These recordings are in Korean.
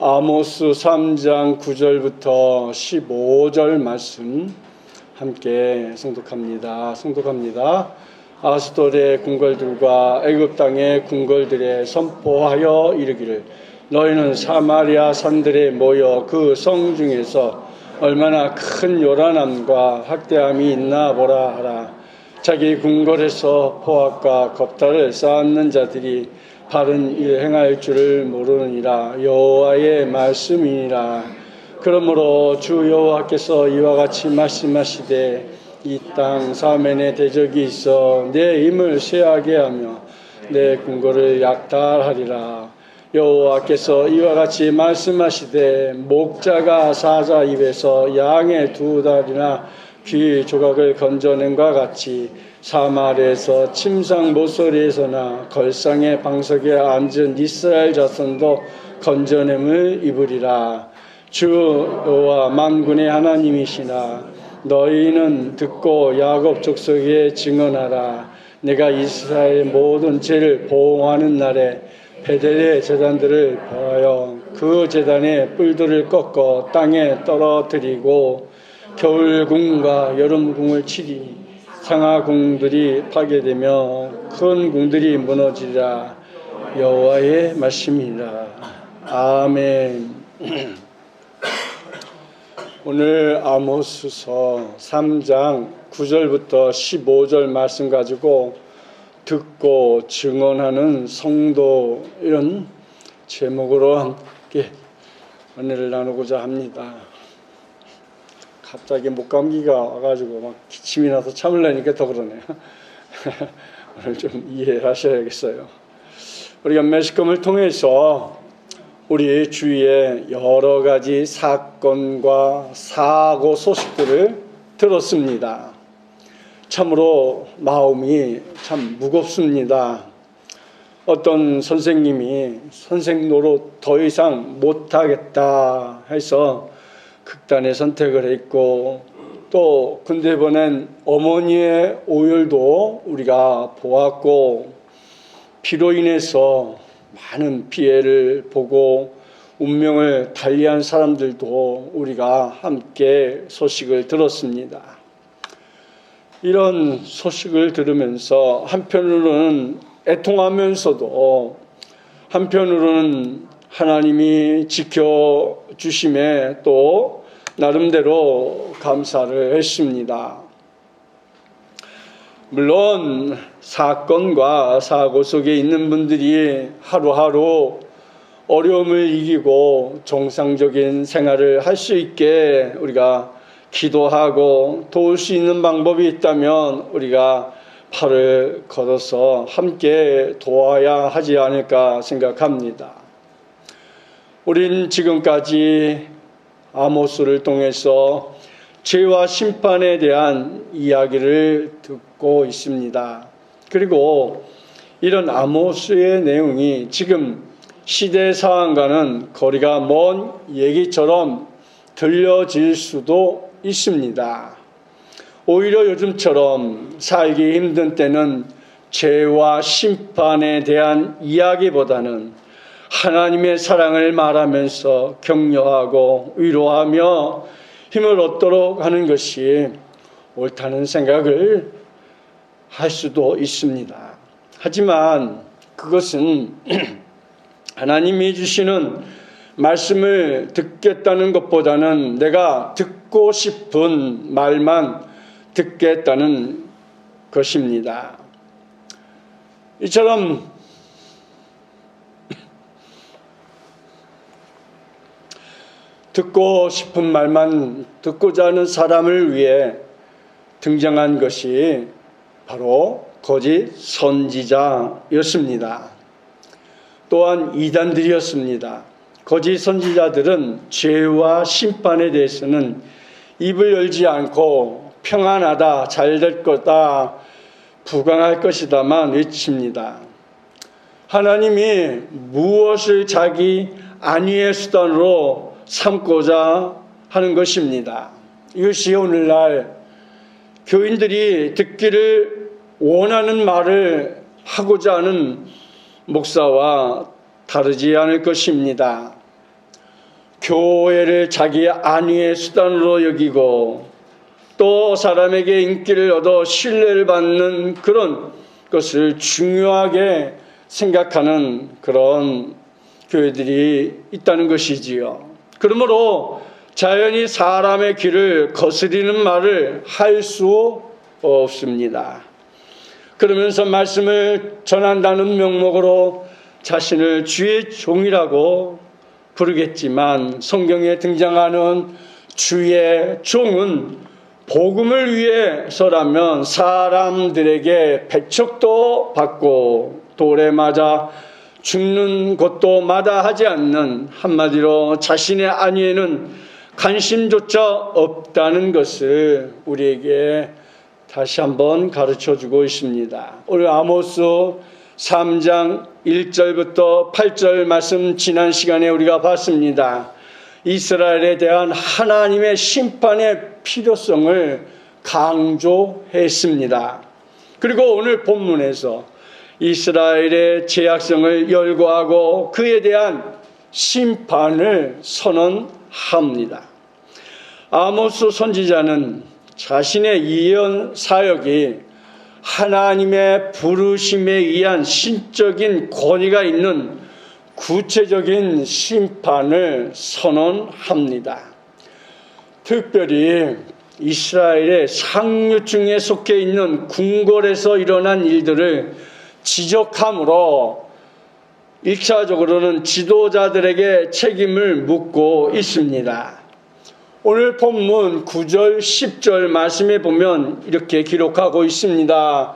아모스 3장 9절부터 15절 말씀 함께 성독합니다. 아스돌의 궁궐들과 애굽 땅의 궁궐들에 선포하여 이르기를, 너희는 사마리아 산들에 모여 그 성 중에서 얼마나 큰 요란함과 학대함이 있나 보라 하라. 자기 궁궐에서 포악과 겁탈을 쌓는 자들이 바른 일 행할 줄을 모르느니라. 여호와의 말씀이니라. 그러므로 주 여호와께서 이와 같이 말씀하시되, 이 땅 사면에 대적이 있어 내 힘을 쇠하게 하며 내 궁궐을 약탈하리라. 여호와께서 이와 같이 말씀하시되, 목자가 사자 입에서 양의 두 다리나 귀 조각을 건져낸과 같이 사마리아에서 침상 모서리에서나 걸상의 방석에 앉은 이스라엘 자손도 건져냄을 입으리라. 주 여호와 만군의 하나님이시나 너희는 듣고 야곱 족속에 증언하라. 내가 이스라엘 모든 죄를 보응하는 날에 베델의 제단들을 벌하여 그 제단의 뿔들을 꺾어 땅에 떨어뜨리고 겨울궁과 여름궁을 치리니 상하궁들이 파괴되며 큰 궁들이 무너지리라. 여호와의 말씀이라. 아멘. 오늘 아모스서 3장 9절부터 15절 말씀 가지고 듣고 증언하는 성도, 이런 제목으로 함께 은혜를 나누고자 합니다. 갑자기 목감기가 와가지고 막 기침이 나서 참으려니까 더 그러네요. 오늘 좀 이해하셔야겠어요. 우리가 매스컴을 통해서 우리 주위에 여러 가지 사건과 사고 소식들을 들었습니다. 참으로 마음이 참 무겁습니다. 어떤 선생님이 선생 노릇 더 이상 못하겠다 해서 극단의 선택을 했고, 또 군대 보낸 어머니의 오열도 우리가 보았고, 피로 인해서 많은 피해를 보고 운명을 달리한 사람들도 우리가 함께 소식을 들었습니다. 이런 소식을 들으면서 한편으로는 애통하면서도 한편으로는 하나님이 지켜주심에 또 나름대로 감사를 했습니다. 물론 사건과 사고 속에 있는 분들이 하루하루 어려움을 이기고 정상적인 생활을 할 수 있게 우리가 기도하고 도울 수 있는 방법이 있다면 우리가 팔을 걸어서 함께 도와야 하지 않을까 생각합니다. 우린 지금까지 아모스를 통해서 죄와 심판에 대한 이야기를 듣고 있습니다. 그리고 이런 아모스의 내용이 지금 시대 상황과는 거리가 먼 얘기처럼 들려질 수도 있습니다. 오히려 요즘처럼 살기 힘든 때는 죄와 심판에 대한 이야기보다는 하나님의 사랑을 말하면서 격려하고 위로하며 힘을 얻도록 하는 것이 옳다는 생각을 할 수도 있습니다. 하지만 그것은 하나님이 주시는 말씀을 듣겠다는 것보다는 내가 듣고 싶은 말만 듣겠다는 것입니다. 이처럼 듣고 싶은 말만 듣고자 하는 사람을 위해 등장한 것이 바로 거짓 선지자였습니다. 또한 이단들이었습니다. 거짓 선지자들은 죄와 심판에 대해서는 입을 열지 않고 평안하다, 잘 될 거다, 부강할 것이다만 외칩니다. 하나님이 무엇을 자기 안위의 수단으로 삼고자 하는 것입니다. 이것이 오늘날 교인들이 듣기를 원하는 말을 하고자 하는 목사와 다르지 않을 것입니다. 교회를 자기의 안위의 수단으로 여기고 또 사람에게 인기를 얻어 신뢰를 받는 그런 것을 중요하게 생각하는 그런 교회들이 있다는 것이지요. 그러므로 자연히 사람의 길을 거스리는 말을 할 수 없습니다. 그러면서 말씀을 전한다는 명목으로 자신을 주의 종이라고 부르겠지만 성경에 등장하는 주의 종은 복음을 위해서라면 사람들에게 배척도 받고 돌에 맞아 죽는 것도 마다하지 않는, 한마디로 자신의 안위에는 관심조차 없다는 것을 우리에게 다시 한번 가르쳐주고 있습니다. 오늘 아모스 3장 1절부터 8절 말씀 지난 시간에 우리가 봤습니다. 이스라엘에 대한 하나님의 심판의 필요성을 강조했습니다. 그리고 오늘 본문에서 이스라엘의 죄악성을 열거하고 그에 대한 심판을 선언합니다. 아모스 선지자는 자신의 예언 사역이 하나님의 부르심에 의한 신적인 권위가 있는 구체적인 심판을 선언합니다. 특별히 이스라엘의 상류층에 속해 있는 궁궐에서 일어난 일들을 지적함으로 1차적으로는 지도자들에게 책임을 묻고 있습니다. 오늘 본문 9절 10절 말씀에 보면 이렇게 기록하고 있습니다.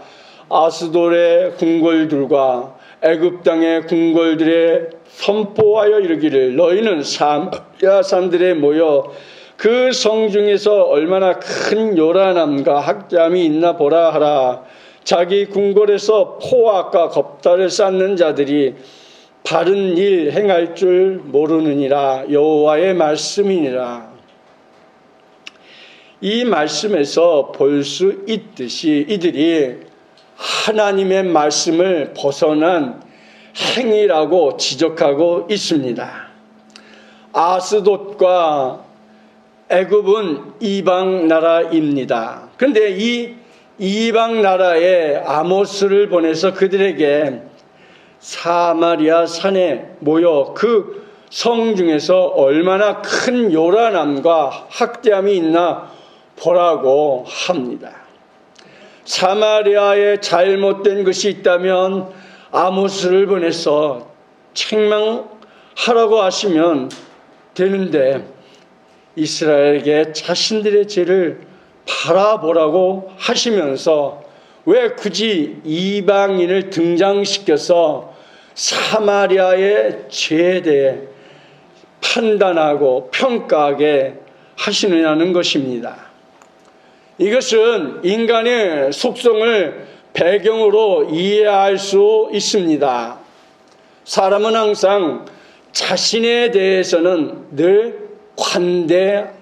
아스돌의 궁궐들과 애굽 땅의 궁궐들에 선포하여 이르기를 너희는 사마리아 사람들에 모여 그 성중에서 얼마나 큰 요란함과 학잠이 있나 보라 하라. 자기 궁궐에서 포악과 겁탈을 쌓는 자들이 바른 일 행할 줄 모르느니라. 여호와의 말씀이니라. 이 말씀에서 볼 수 있듯이 이들이 하나님의 말씀을 벗어난 행위라고 지적하고 있습니다. 아스돗과 애굽은 이방 나라입니다. 그런데 이 이방 나라에 아모스를 보내서 그들에게 사마리아 산에 모여 그 성중에서 얼마나 큰 요란함과 학대함이 있나 보라고 합니다. 사마리아에 잘못된 것이 있다면 아모스를 보내서 책망하라고 하시면 되는데 이스라엘에게 자신들의 죄를 바라보라고 하시면서 왜 굳이 이방인을 등장시켜서 사마리아의 죄에 대해 판단하고 평가하게 하시느냐는 것입니다. 이것은 인간의 속성을 배경으로 이해할 수 있습니다. 사람은 항상 자신에 대해서는 늘 관대합니다.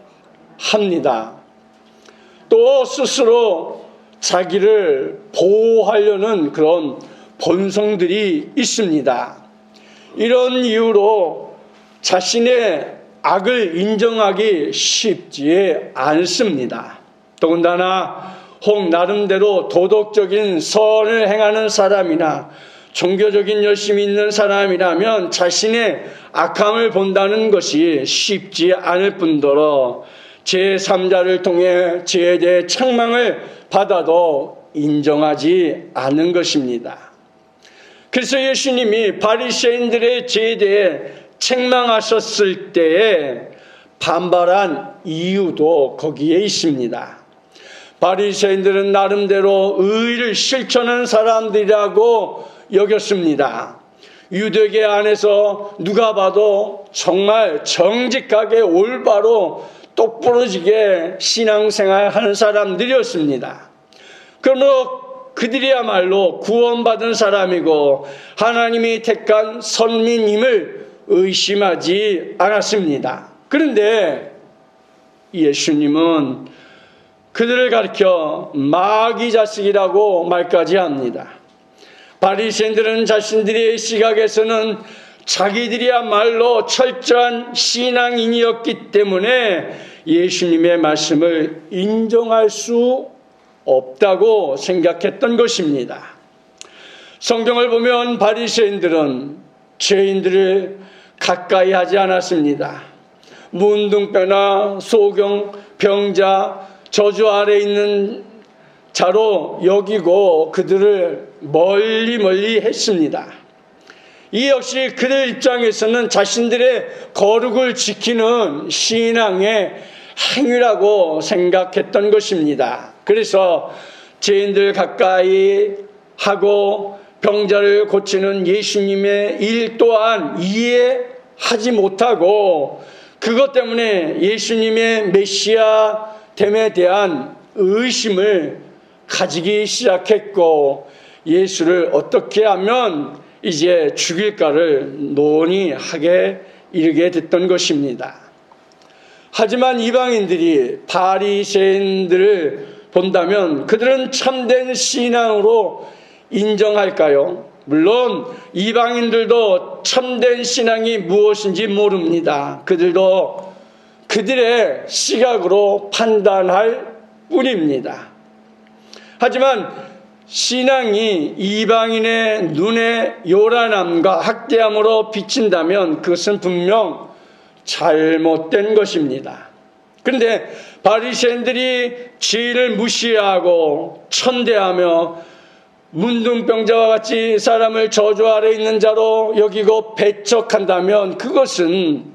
또 스스로 자기를 보호하려는 그런 본성들이 있습니다. 이런 이유로 자신의 악을 인정하기 쉽지 않습니다. 더군다나 혹 나름대로 도덕적인 선을 행하는 사람이나 종교적인 열심이 있는 사람이라면 자신의 악함을 본다는 것이 쉽지 않을 뿐더러 제3자를 통해 죄에 대해 책망을 받아도 인정하지 않는 것입니다. 그래서 예수님이 바리새인들의 죄에 대해 책망하셨을 때에 반발한 이유도 거기에 있습니다. 바리새인들은 나름대로 의를 실천한 사람들이라고 여겼습니다. 유대계 안에서 누가 봐도 정말 정직하게 올바로 똑부러지게 신앙생활하는 사람들이었습니다. 그러므로 그들이야말로 구원받은 사람이고 하나님이 택한 선민임을 의심하지 않았습니다. 그런데 예수님은 그들을 가리켜 마귀 자식이라고 말까지 합니다. 바리새인들은 자신들의 시각에서는 자기들이야말로 철저한 신앙인이었기 때문에 예수님의 말씀을 인정할 수 없다고 생각했던 것입니다. 성경을 보면 바리새인들은 죄인들을 가까이 하지 않았습니다. 문둥병나 소경, 병자, 저주 아래 있는 자로 여기고 그들을 멀리 했습니다. 이 역시 그들 입장에서는 자신들의 거룩을 지키는 신앙의 행위라고 생각했던 것입니다. 그래서 죄인들 가까이 하고 병자를 고치는 예수님의 일 또한 이해하지 못하고 그것 때문에 예수님의 메시아됨에 대한 의심을 가지기 시작했고 예수를 어떻게 하면 이제 죽일까를 논의하게 이르게 됐던 것입니다. 하지만 이방인들이 바리새인들을 본다면 그들은 참된 신앙으로 인정할까요? 물론 이방인들도 참된 신앙이 무엇인지 모릅니다. 그들도 그들의 시각으로 판단할 뿐입니다. 하지만 신앙이 이방인의 눈에 요란함과 학대함으로 비친다면 그것은 분명 잘못된 것입니다. 그런데 바리새인들이 죄인을 무시하고 천대하며 문둥병자와 같이 사람을 저주 아래 있는 자로 여기고 배척한다면 그것은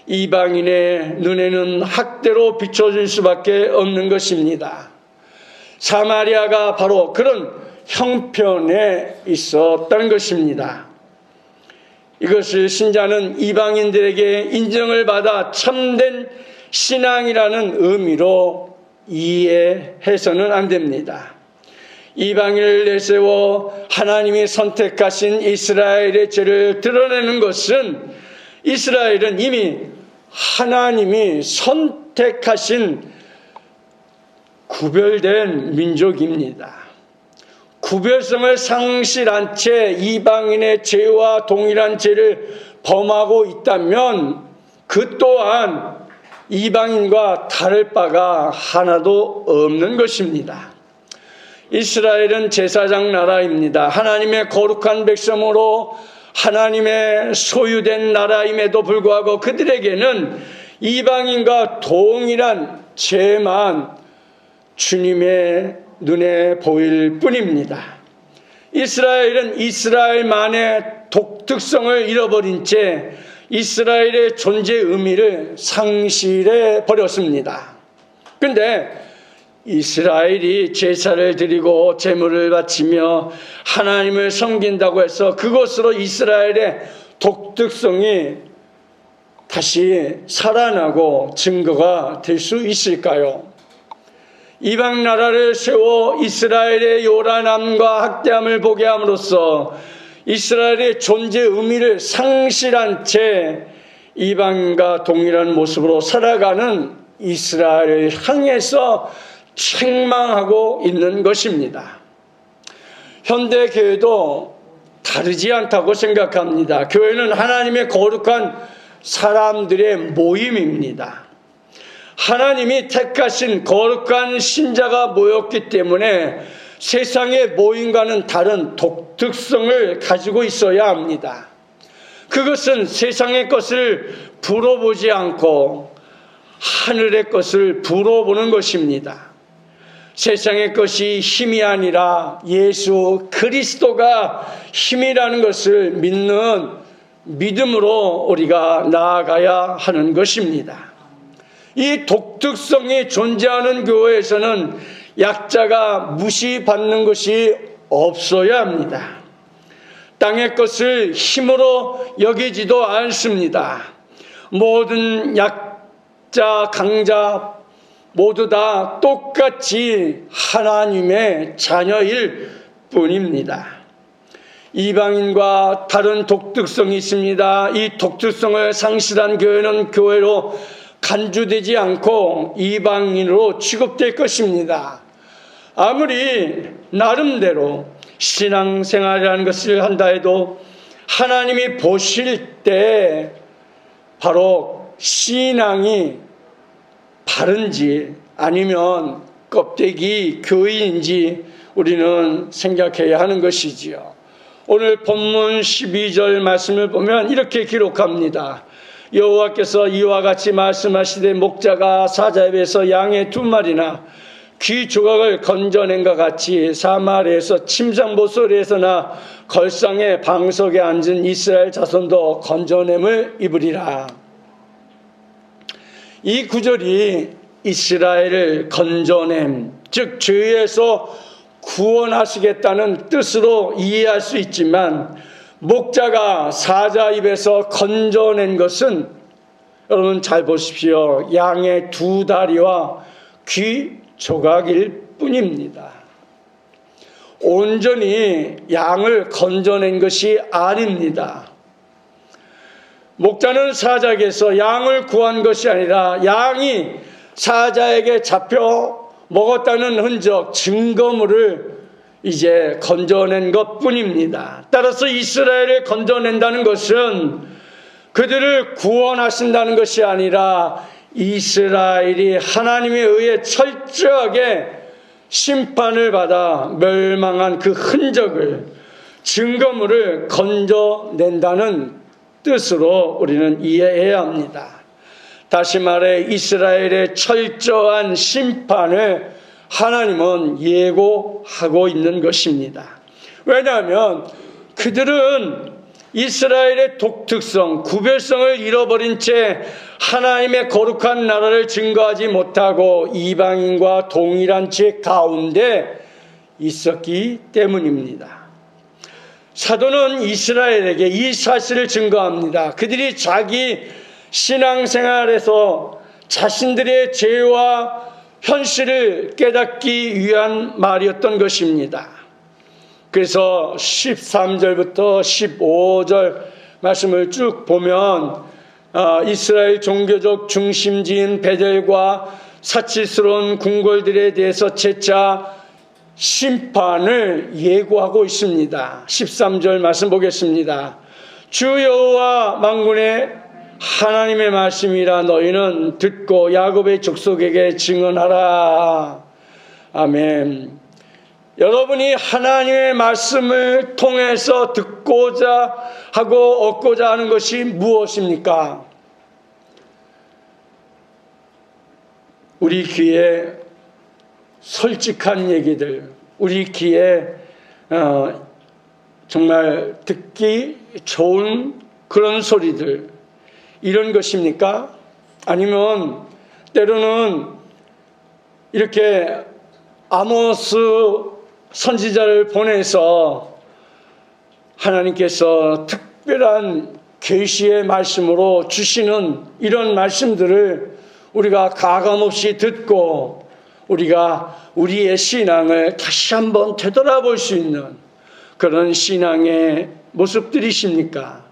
이방인의 눈에는 학대로 비춰질 수밖에 없는 것입니다. 사마리아가 바로 그런 형편에 있었다는 것입니다. 이것을 신자는 이방인들에게 인정을 받아 참된 신앙이라는 의미로 이해해서는 안 됩니다. 이방인을 내세워 하나님이 선택하신 이스라엘의 죄를 드러내는 것은 이스라엘은 이미 하나님이 선택하신 구별된 민족입니다. 구별성을 상실한 채 이방인의 죄와 동일한 죄를 범하고 있다면 그 또한 이방인과 다를 바가 하나도 없는 것입니다. 이스라엘은 제사장 나라입니다. 하나님의 거룩한 백성으로 하나님의 소유된 나라임에도 불구하고 그들에게는 이방인과 동일한 죄만 주님의 눈에 보일 뿐입니다. 이스라엘은 이스라엘만의 독특성을 잃어버린 채 이스라엘의 존재 의미를 상실해 버렸습니다. 그런데 이스라엘이 제사를 드리고 제물을 바치며 하나님을 섬긴다고 해서 그것으로 이스라엘의 독특성이 다시 살아나고 증거가 될 수 있을까요? 이방 나라를 세워 이스라엘의 요란함과 학대함을 보게 함으로써 이스라엘의 존재 의미를 상실한 채 이방과 동일한 모습으로 살아가는 이스라엘을 향해서 책망하고 있는 것입니다. 현대 교회도 다르지 않다고 생각합니다. 교회는 하나님의 거룩한 사람들의 모임입니다. 하나님이 택하신 거룩한 신자가 모였기 때문에 세상의 모임과는 다른 독특성을 가지고 있어야 합니다. 그것은 세상의 것을 불어보지 않고 하늘의 것을 불어보는 것입니다. 세상의 것이 힘이 아니라 예수 그리스도가 힘이라는 것을 믿는 믿음으로 우리가 나아가야 하는 것입니다. 이 독특성이 존재하는 교회에서는 약자가 무시받는 것이 없어야 합니다. 땅의 것을 힘으로 여기지도 않습니다. 모든 약자, 강자 모두 다 똑같이 하나님의 자녀일 뿐입니다. 이방인과 다른 독특성이 있습니다. 이 독특성을 상실한 교회는 교회로 간주되지 않고 이방인으로 취급될 것입니다. 아무리 나름대로 신앙생활이라는 것을 한다 해도 하나님이 보실 때 바로 신앙이 바른지 아니면 껍데기 교인인지 우리는 생각해야 하는 것이지요. 오늘 본문 12절 말씀을 보면 이렇게 기록합니다. 여호와께서 이와 같이 말씀하시되 목자가 사자입에서 양의 2마리나 귀 조각을 건져낸 것 같이 사마리아에서 침상보소리에서나 걸상의 방석에 앉은 이스라엘 자손도 건져냄을 입으리라. 이 구절이 이스라엘을 건져냄, 즉 죄에서 구원하시겠다는 뜻으로 이해할 수 있지만 목자가 사자 입에서 건져낸 것은 여러분 잘 보십시오. 양의 2다리와 귀 조각일 뿐입니다. 온전히 양을 건져낸 것이 아닙니다. 목자는 사자에게서 양을 구한 것이 아니라 양이 사자에게 잡혀 먹었다는 흔적, 증거물을 이제 건져낸 것뿐입니다. 따라서 이스라엘을 건져낸다는 것은 그들을 구원하신다는 것이 아니라 이스라엘이 하나님에 의해 철저하게 심판을 받아 멸망한 그 흔적을, 증거물을 건져낸다는 뜻으로 우리는 이해해야 합니다. 다시 말해 이스라엘의 철저한 심판을 하나님은 예고하고 있는 것입니다. 왜냐하면 그들은 이스라엘의 독특성, 구별성을 잃어버린 채 하나님의 거룩한 나라를 증거하지 못하고 이방인과 동일한 죄 가운데 있었기 때문입니다. 사도는 이스라엘에게 이 사실을 증거합니다. 그들이 자기 신앙생활에서 자신들의 죄와 현실을 깨닫기 위한 말이었던 것입니다. 그래서 13절부터 15절 말씀을 쭉 보면 이스라엘 종교적 중심지인 베델과 사치스러운 궁궐들에 대해서 재차 심판을 예고하고 있습니다. 13절 말씀 보겠습니다. 주 여호와 만군의 하나님의 말씀이라 너희는 듣고 야곱의 족속에게 증언하라. 아멘. 여러분이 하나님의 말씀을 통해서 듣고자 하고 얻고자 하는 것이 무엇입니까? 우리 귀에 솔직한 얘기들, 우리 귀에 정말 듣기 좋은 그런 소리들, 이런 것입니까? 아니면 때로는 이렇게 아모스 선지자를 보내서 하나님께서 특별한 계시의 말씀으로 주시는 이런 말씀들을 우리가 가감없이 듣고 우리가 우리의 신앙을 다시 한번 되돌아볼 수 있는 그런 신앙의 모습들이십니까?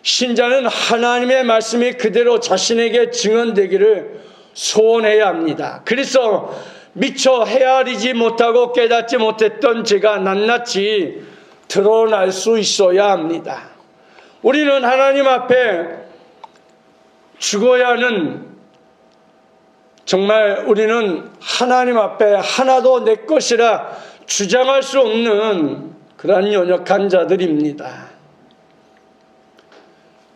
신자는 하나님의 말씀이 그대로 자신에게 증언되기를 소원해야 합니다. 그래서 미처 헤아리지 못하고 깨닫지 못했던 죄가 낱낱이 드러날 수 있어야 합니다. 우리는 하나님 앞에 죽어야 하는, 정말 우리는 하나님 앞에 하나도 내 것이라 주장할 수 없는 그런 연약한 자들입니다.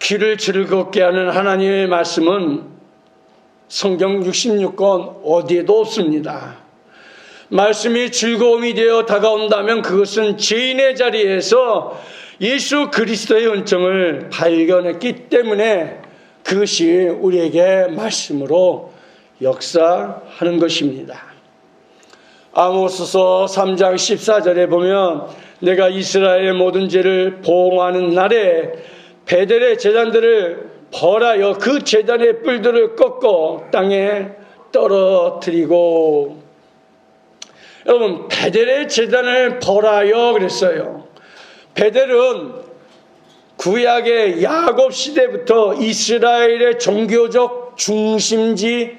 귀를 즐겁게 하는 하나님의 말씀은 성경 66권 어디에도 없습니다. 말씀이 즐거움이 되어 다가온다면 그것은 죄인의 자리에서 예수 그리스도의 은총을 발견했기 때문에 그것이 우리에게 말씀으로 역사하는 것입니다. 아모스서 3장 14절에 보면 내가 이스라엘의 모든 죄를 보응하는 날에 베델의 제단들을 벌하여 그 제단의 뿔들을 꺾어 땅에 떨어뜨리고, 여러분 베델의 제단을 벌하여 그랬어요. 베델은 구약의 야곱 시대부터 이스라엘의 종교적 중심지였습니다.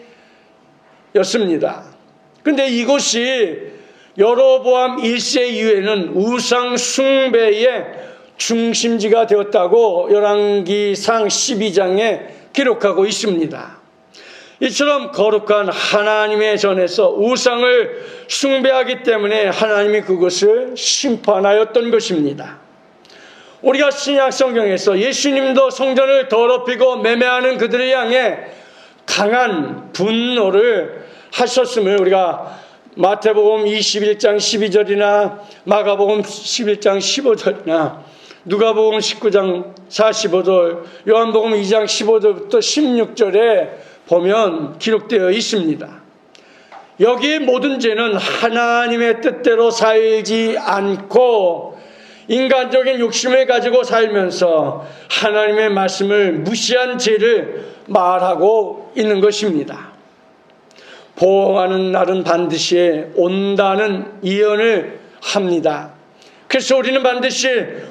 그런데 이곳이 여로보암 1세 이후에는 우상 숭배의 중심지가 되었다고 열왕기상 12장에 기록하고 있습니다. 이처럼 거룩한 하나님의 전에서 우상을 숭배하기 때문에 하나님이 그것을 심판하였던 것입니다. 우리가 신약 성경에서 예수님도 성전을 더럽히고 매매하는 그들을 향해 강한 분노를 하셨음을 우리가 마태복음 21장 12절이나 마가복음 11장 15절이나 누가복음 19장 45절, 요한복음 2장 15절부터 16절에 보면 기록되어 있습니다. 여기에 모든 죄는 하나님의 뜻대로 살지 않고 인간적인 욕심을 가지고 살면서 하나님의 말씀을 무시한 죄를 말하고 있는 것입니다. 보응하는 날은 반드시 온다는 예언을 합니다. 그래서 우리는 반드시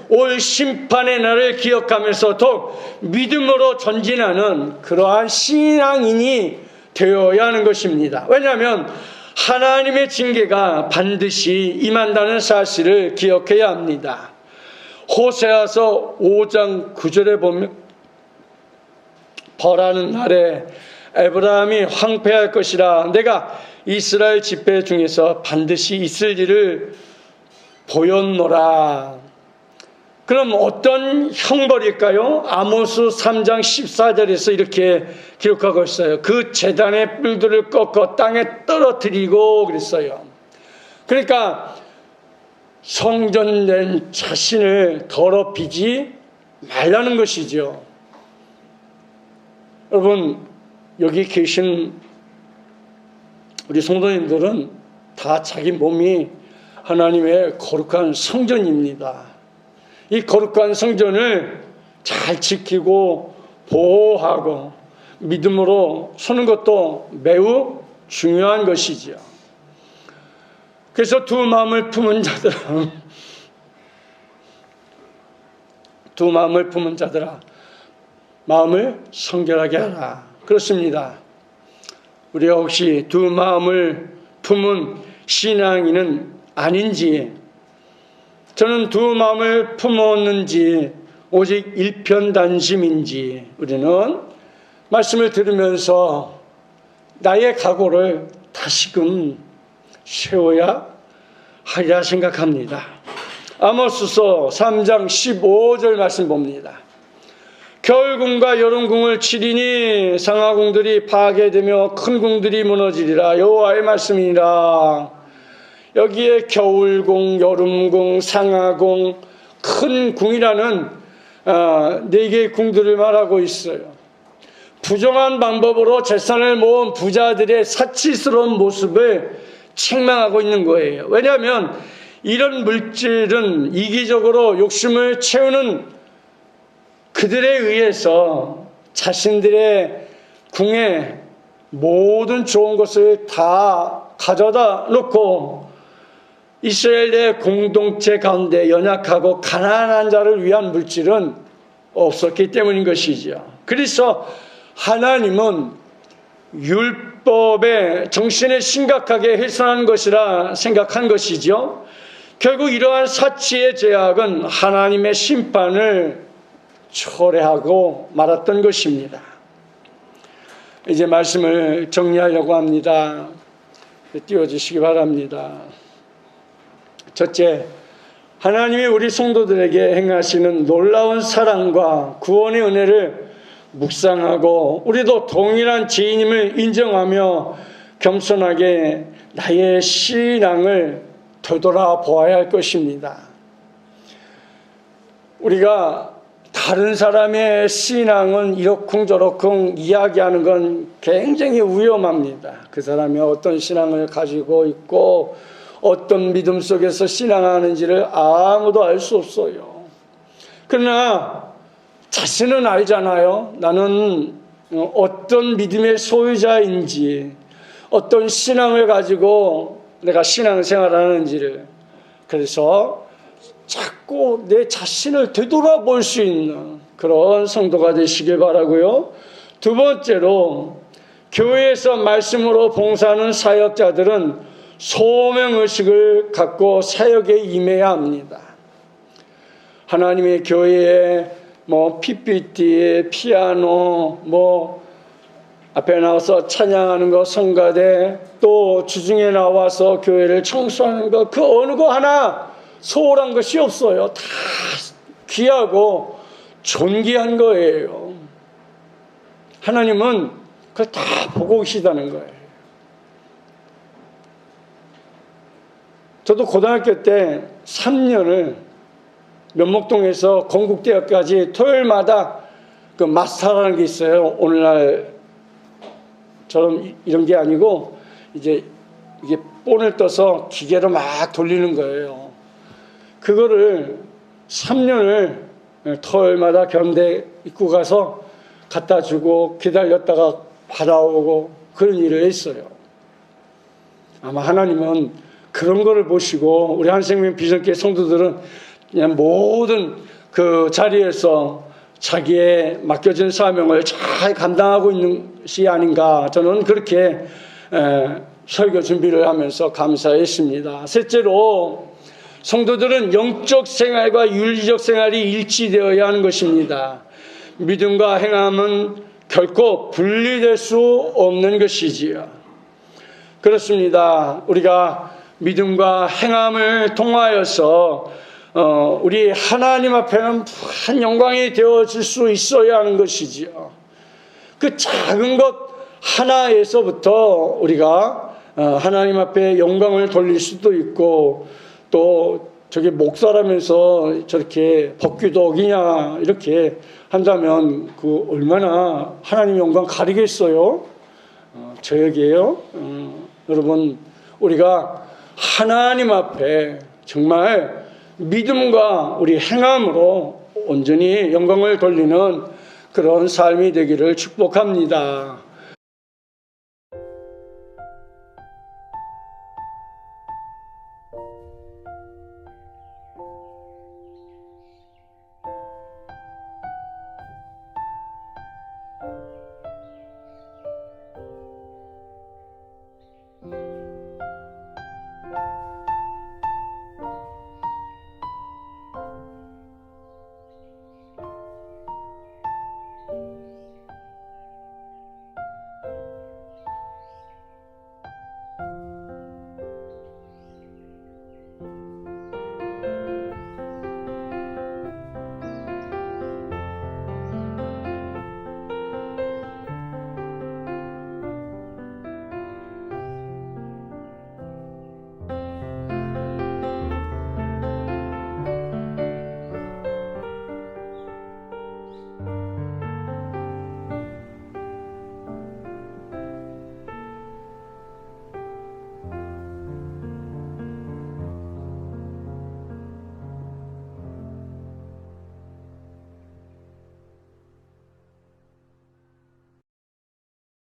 올 심판의 날을 기억하면서 더욱 믿음으로 전진하는 그러한 신앙인이 되어야 하는 것입니다. 왜냐하면 하나님의 징계가 반드시 임한다는 사실을 기억해야 합니다. 호세아서 5장 9절에 보면 벌하는 날에 에브라임이 황폐할 것이라 내가 이스라엘 집회 중에서 반드시 있을 일을 보였노라. 그럼 어떤 형벌일까요? 아모스 3장 14절에서 이렇게 기록하고 있어요. 그 제단의 뿔들을 꺾어 땅에 떨어뜨리고 그랬어요. 그러니까 성전된 자신을 더럽히지 말라는 것이죠. 여러분, 여기 계신 우리 성도님들은 다 자기 몸이 하나님의 거룩한 성전입니다. 이 거룩한 성전을 잘 지키고 보호하고 믿음으로 서는 것도 매우 중요한 것이지요. 그래서 두 마음을 품은 자들아 마음을 성결하게 하라. 그렇습니다. 우리가 혹시 두 마음을 품은 신앙인은 아닌지, 저는 두 마음을 품었는지 오직 일편단심인지 우리는 말씀을 들으면서 나의 각오를 다시금 세워야 하리라 생각합니다. 아모스서 3장 15절 말씀 봅니다. 겨울궁과 여름궁을 치리니 상하궁들이 파괴되며 큰 궁들이 무너지리라. 여호와의 말씀이니라. 여기에 겨울궁, 여름궁, 상하궁, 큰 궁이라는 4개의 궁들을 말하고 있어요. 부정한 방법으로 재산을 모은 부자들의 사치스러운 모습을 책망하고 있는 거예요. 왜냐하면 이런 물질은 이기적으로 욕심을 채우는 그들에 의해서 자신들의 궁에 모든 좋은 것을 다 가져다 놓고 이스라엘 내 공동체 가운데 연약하고 가난한 자를 위한 물질은 없었기 때문인 것이죠. 그래서 하나님은 율법의 정신을 심각하게 훼손한 것이라 생각한 것이죠. 결국 이러한 사치의 죄악은 하나님의 심판을 초래하고 말았던 것입니다. 이제 말씀을 정리하려고 합니다. 띄워주시기 바랍니다. 첫째, 하나님이 우리 성도들에게 행하시는 놀라운 사랑과 구원의 은혜를 묵상하고 우리도 동일한 죄인임을 인정하며 겸손하게 나의 신앙을 되돌아보아야 할 것입니다. 우리가 다른 사람의 신앙은 이러쿵저러쿵 이야기하는 건 굉장히 위험합니다. 그 사람이 어떤 신앙을 가지고 있고 어떤 믿음 속에서 신앙하는지를 아무도 알 수 없어요. 그러나 자신은 알잖아요. 나는 어떤 믿음의 소유자인지, 어떤 신앙을 가지고 내가 신앙생활하는지를. 그래서 자꾸 내 자신을 되돌아볼 수 있는 그런 성도가 되시길 바라고요. 두 번째로, 교회에서 말씀으로 봉사하는 사역자들은 소명의식을 갖고 사역에 임해야 합니다. 하나님의 교회에 뭐 PPT, 피아노, 뭐 앞에 나와서 찬양하는 거, 성가대, 또 주중에 나와서 교회를 청소하는 거, 그 어느 거 하나 소홀한 것이 없어요. 다 귀하고 존귀한 거예요. 하나님은 그걸 다 보고 계시다는 거예요. 저도 고등학교 때 3년을 면목동에서 건국대학까지 토요일마다 그 마스터라는 게 있어요. 오늘날처럼 이런 게 아니고 이제 이게 본을 떠서 기계로 막 돌리는 거예요. 그거를 3년을 토요일마다 견대 입고 가서 갖다 주고 기다렸다가 받아오고 그런 일을 했어요. 아마 하나님은 그런 거를 보시고 우리 한생명 비전교회 성도들은 그냥 모든 그 자리에서 자기의 맡겨진 사명을 잘 감당하고 있는 것이 아닌가, 저는 그렇게 설교 준비를 하면서 감사했습니다. 셋째로, 성도들은 영적 생활과 윤리적 생활이 일치되어야 하는 것입니다. 믿음과 행함은 결코 분리될 수 없는 것이지요. 그렇습니다. 우리가 믿음과 행함을 통하여서 우리 하나님 앞에는 한 영광이 되어질 수 있어야 하는 것이지요. 그 작은 것 하나에서부터 우리가 하나님 앞에 영광을 돌릴 수도 있고, 또 저게 목사라면서 저렇게 법규덕이냐 이렇게 한다면 그 얼마나 하나님 영광 가리겠어요? 저에게요. 여러분, 우리가 하나님 앞에 정말 믿음과 우리 행함으로 온전히 영광을 돌리는 그런 삶이 되기를 축복합니다.